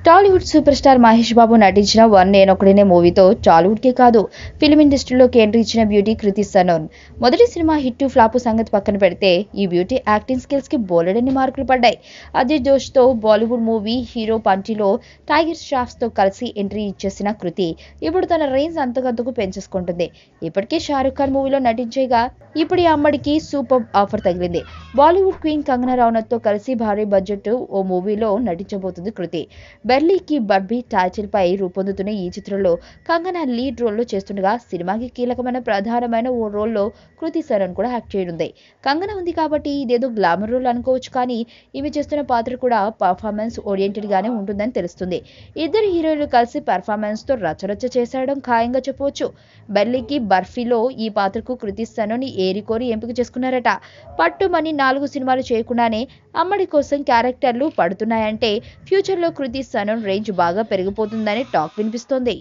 Tollywood super star Mahesh Babu నటించిన one నేనొకడినే మూవీతో టాలీవుడ్కే కాదు ఫిల్మ్ ఇండస్ట్రీలోకి ఎంట్రీ ఇచ్చిన బ్యూటీ కృతి సనోన్. మొదటి సినిమా హిట్ ఫ్లాప్ సంగతి పక్కన పెడితే ఈ బ్యూటీ యాక్టింగ్ స్కిల్స్ కి బోలెడన్ని మార్కులు పడ్డాయి. అదే జోష్తో Bollywood movie hero పంటిలో tiger Shroff's తో కలిసి ఎంట్రీ ఇచ్చేసిన కృతి ఇప్పుడు తన రేంజ్ అంతకంతకు పెంచేసుకుంటుంది. ఇప్పటికే షారుఖ్ ఖాన్ మూవీలో నటించేగా ఇప్పుడు ఈ అమ్మడికి సూపర్ ఆఫర్ తగిలింది. బాలీవుడ్ క్వీన్ కంగనా రనౌత్ తో కలిసి భారీ బడ్జెట్ ఓ మూవీలో నటించబోతుంది కృతి. బెర్లీకి బర్బీ టైటిల్ పై రూపొందుతున్న ఈ చిత్రంలో కంగనా లీడ్ రోల్లో చేస్తుండగా సినిమాకి కీలకమైన ప్రధానమైన ఓ రోల్లో కృతి సనన్ కూడా యాక్ట్ చేయనుంది. కంగనా ఉంది కాబట్టి ఇదేదో గ్లామర్ రోల్ అనుకోవచ్చు, కానీ ఈమె చేస్తున్న పాత్ర కూడా పర్ఫార్మెన్స్ ఓరియంటెడ్ గానే ఉంటుందని తెలుస్తుంది. ఇద్దరు హీరోయిన్లు కలిసి పర్ఫార్మెన్స్ తో రచరచ చేసేయడం ఖాయంగా చెప్పవచ్చు. బెర్లీకి బర్ఫీలో ఈ పాత్రకు కృతి సనన్ ఏరికోరి ఎంపిక చేసుకున్నారట. పట్టుమని 4 సినిమాలు చేయకుండానే అమ్మడి కోసం క్యారెక్టర్లు పడుతున్నాయంటే ఫ్యూచర్లో కృతి సనన్ రేంజ్ బాగా పెరిగిపోతుందని టాక్ వినిపిస్తోంది.